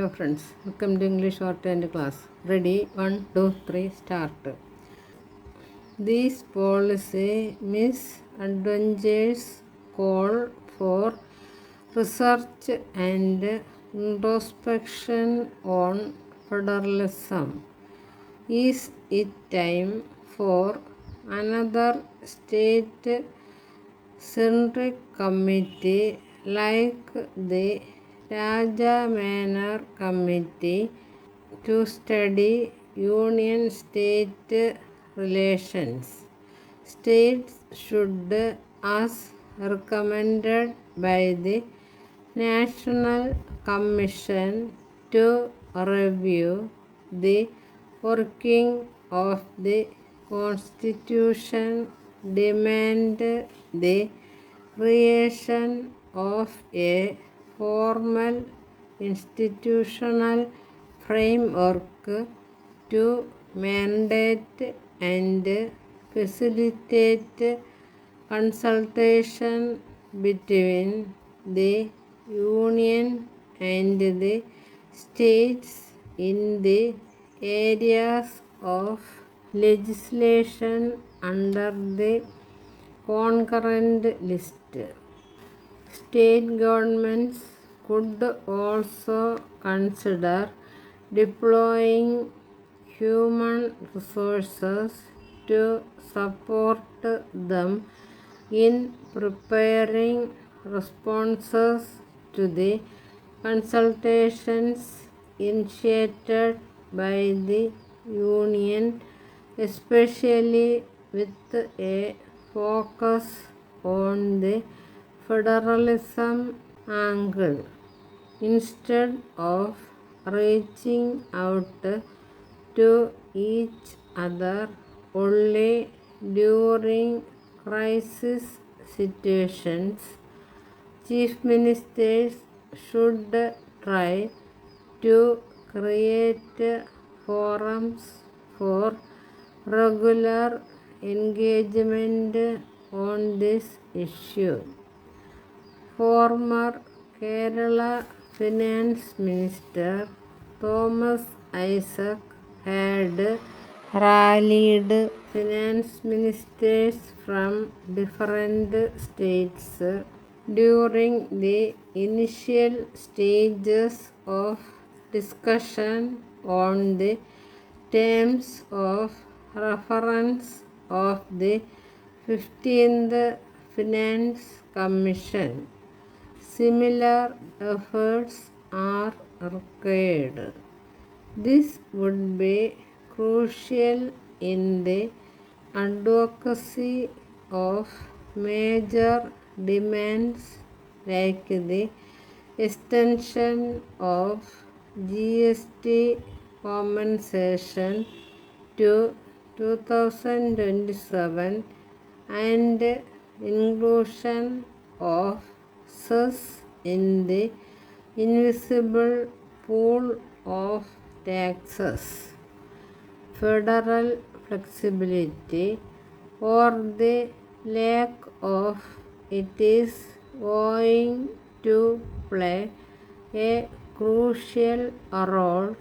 Hello friends, welcome to English Shorthand class. Ready? 1, 2, 3, start. These policy misadventures call for research and introspection on federalism. Is it time for another state-centric committee like the Raja Manor Committee to study union-state relations? States should, as recommended by the National Commission to review the working of the Constitution, demand the creation of a formal institutional framework to mandate and facilitate consultation between the Union and the states in the areas of legislation under the concurrent list. State governments could also consider deploying human resources to support them in preparing responses to the consultations initiated by the Union, especially with a focus on the federalism angle. Instead of reaching out to each other only during crisis situations, chief ministers should try to create forums for regular engagement on this issue. Former Kerala Finance Minister Thomas Isaac had rallied finance ministers from different states during the initial stages of discussion on the terms of reference of the 15th Finance Commission. Similar efforts are required. This would be crucial in the advocacy of major demands like the extension of GST compensation to 2027 and inclusion of cess in the invisible pool of taxes. Federal flexibility or the lack of it is going to play a crucial role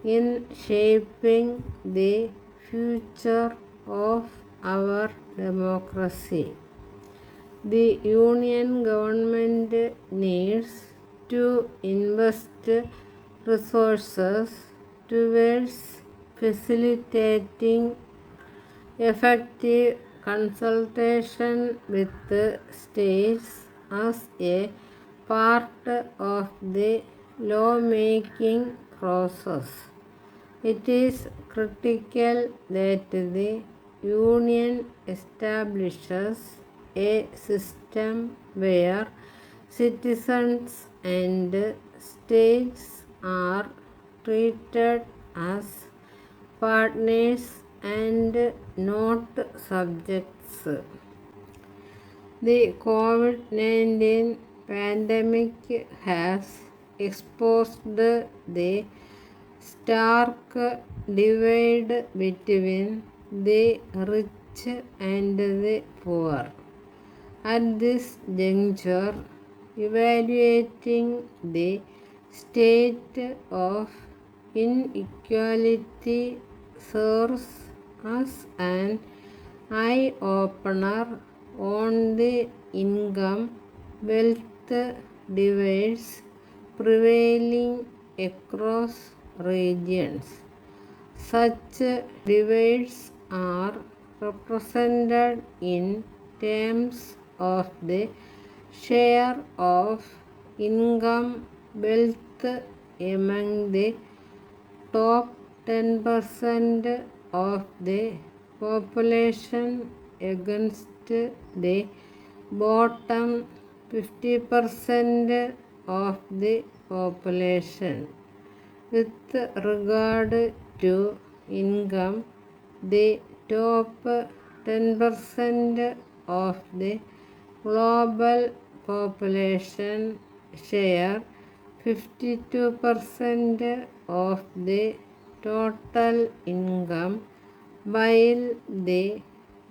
in shaping the future of our democracy. The Union government needs to invest resources towards facilitating effective consultation with the states as a part of the lawmaking process. It is critical that the Union establishes a system where citizens and states are treated as partners and not subjects. The COVID-19 pandemic has exposed the stark divide between the rich and the poor. At this juncture, evaluating the state of inequality serves as an eye-opener on the income wealth divides prevailing across regions. Such divides are represented in terms of the share of income wealth among the top 10% of the population against the bottom 50% of the population. With regard to income, the top 10% of the global population share 52% of the total income, while the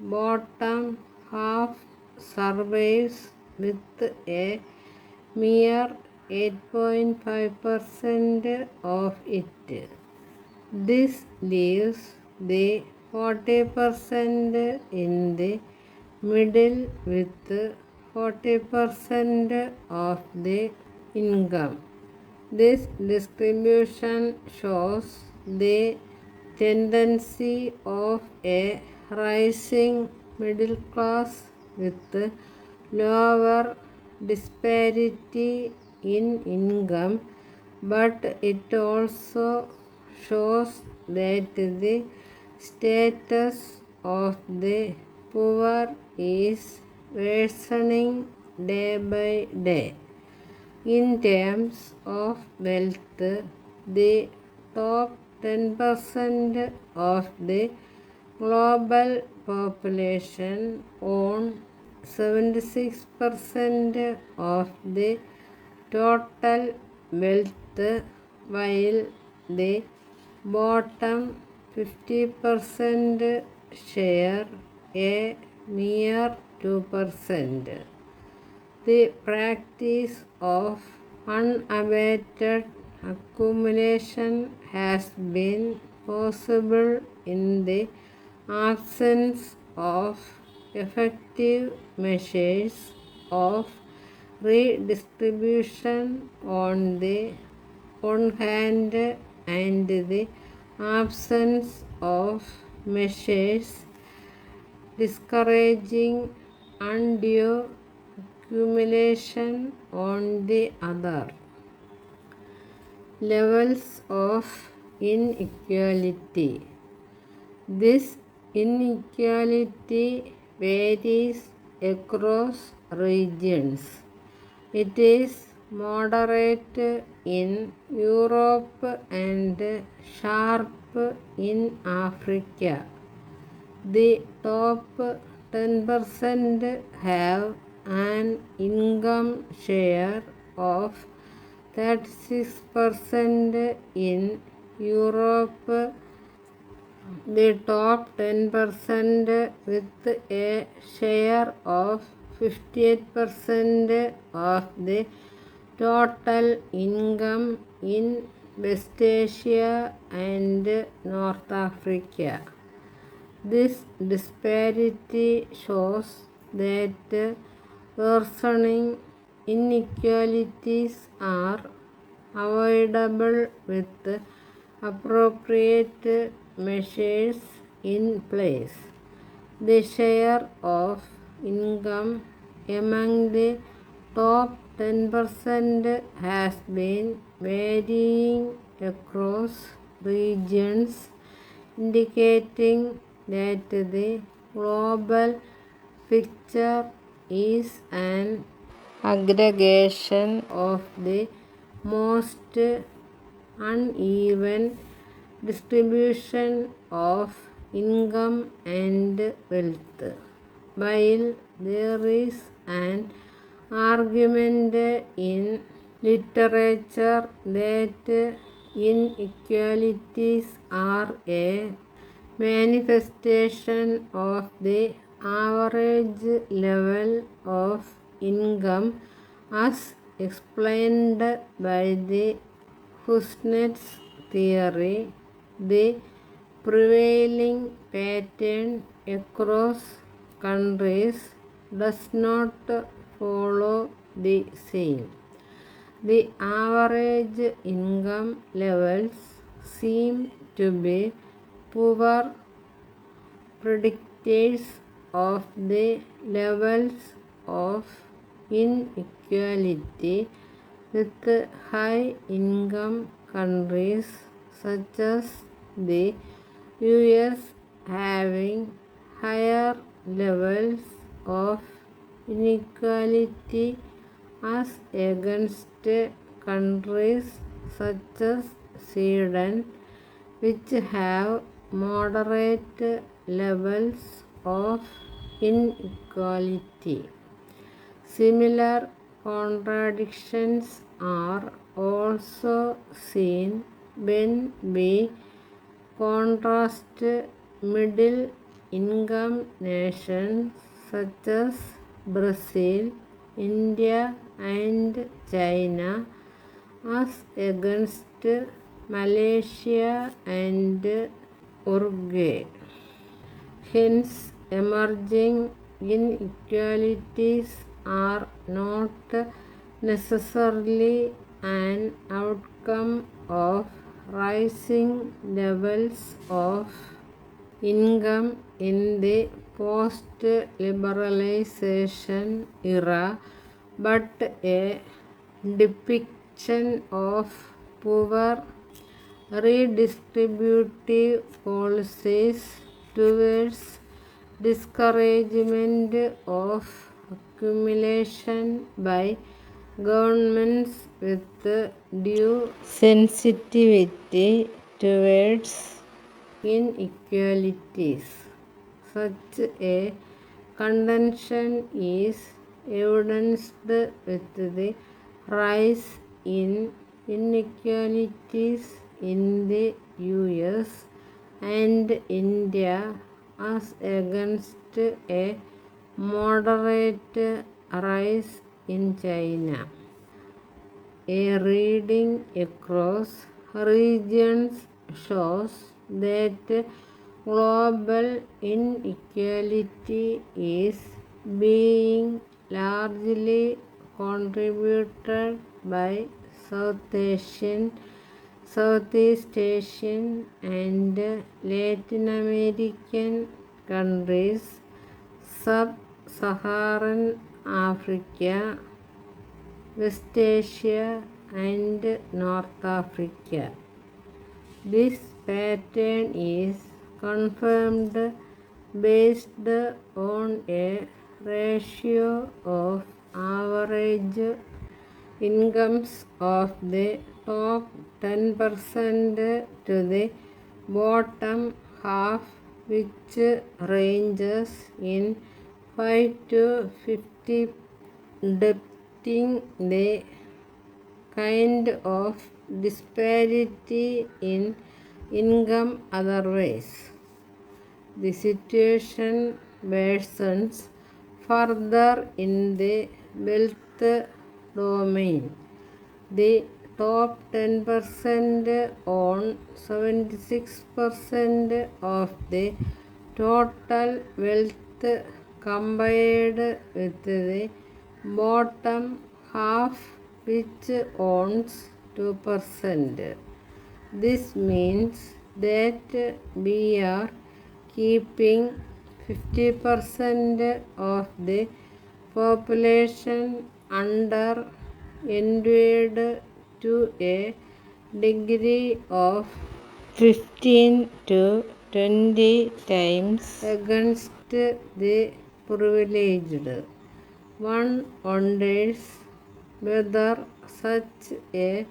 bottom half survives with a mere 8.5% of it. This leaves the 40% in the middle with 40% of the income. This distribution shows the tendency of a rising middle class with lower disparity in income, but it also shows that the status of the poor is worsening day by day. In terms of wealth, the top 10% of the global population own 76% of the total wealth, while the bottom 50% share a mere 2%. The practice of unabated accumulation has been possible in the absence of effective measures of redistribution on the one hand and the absence of measures discouraging undue accumulation on the other. Levels of inequality. This inequality varies across regions. It is moderate in Europe and sharp in Africa. The top 10% have an income share of 36% in Europe. The top 10% with a share of 58% of the total income in West Asia and North Africa. This disparity shows that worsening inequalities are avoidable with appropriate measures in place. The share of income among the top 10% has been varying across regions, indicating that the global picture is an aggregation of the most uneven distribution of income and wealth. While there is an argument in literature that inequalities are a manifestation of the average level of income as explained by the Husnet's theory, the prevailing pattern across countries does not follow the same. The average income levels seem to be poor predictors of the levels of inequality, with high income countries such as the US having higher levels of inequality as against countries such as Sweden, which have moderate levels of inequality. Similar contradictions are also seen when we contrast middle income nations such as Brazil, India, and China as against Malaysia and Uruguay. Hence, emerging inequalities are not necessarily an outcome of rising levels of income in the post-liberalization era, but a depiction of poor redistributive policies towards discouragement of accumulation by governments with due sensitivity towards inequalities. Such a contention is evidenced with the rise in inequalities in the US and India as against a moderate rise in China. A reading across regions shows that global inequality is being largely contributed by Southeast Asian and Latin American countries, Sub-Saharan Africa, West Asia, and North Africa. This pattern is confirmed based on a ratio of average incomes of the top 10% to the bottom half, which ranges in 5 to 50, depicting the kind of disparity in income otherwise. The situation worsens further in the wealth domain. The top 10% own 76% of the total wealth compared with the bottom half, which owns 2%. This means that we are keeping 50% of the population under endowed to a degree of 15 to 20 times against the privileged. One wonders whether such a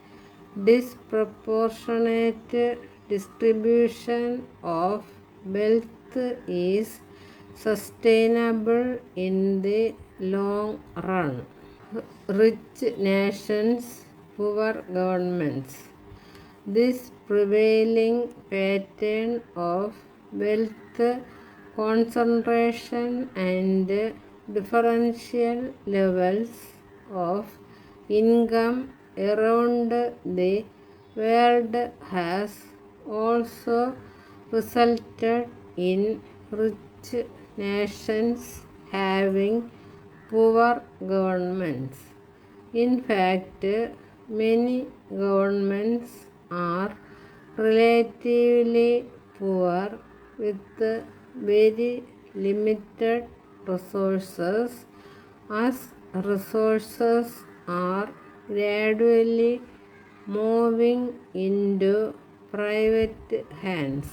disproportionate distribution of wealth is sustainable in the long run. Rich nations, poor governments. This prevailing pattern of wealth concentration and differential levels of income around the world has also resulted in rich nations having poor governments. In fact, many governments are relatively poor with very limited resources. As resources are gradually moving into private hands,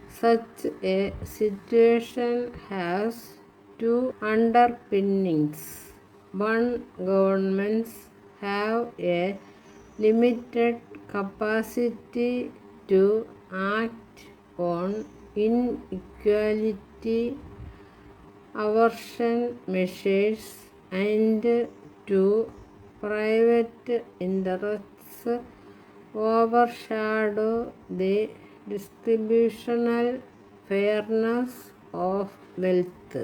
such a situation has two underpinnings. One, governments have a limited capacity to act on inequality aversion measures, and two, private interests overshadow the distributional fairness of wealth.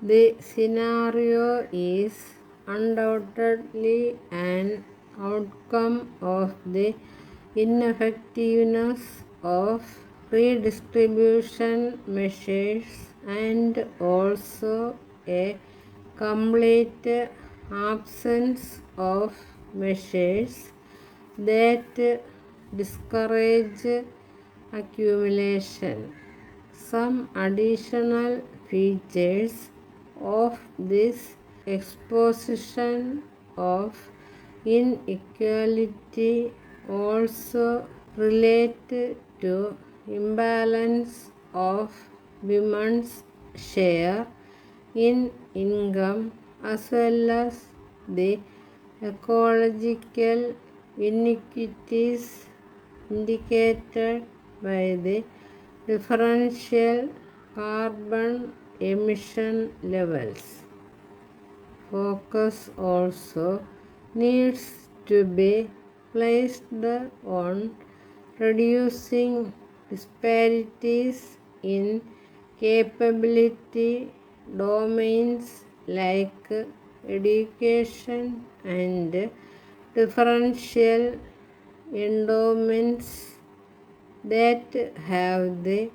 The scenario is undoubtedly an outcome of the ineffectiveness of redistribution measures and also a complete absence of measures that discourage accumulation. Some additional features of this exposition of inequality also relate to imbalance of women's share in income as well as the ecological inequities indicated by the differential carbon emission levels. Focus also needs to be placed on reducing disparities in capability domains like education and differential endowments that have the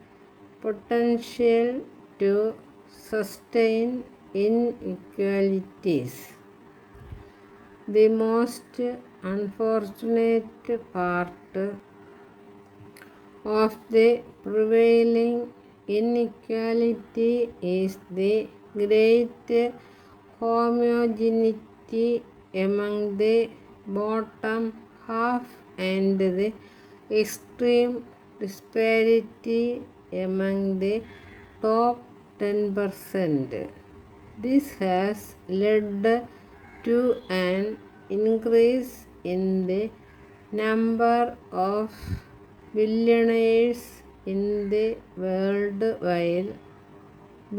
potential to sustain inequalities. The most unfortunate part of the prevailing inequality is the great homogeneity among the bottom half and the extreme disparity among the top 10%. This has led to an increase in the number of billionaires in the world while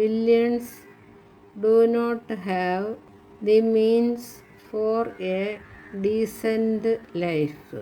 billions do not have the means for a decent life.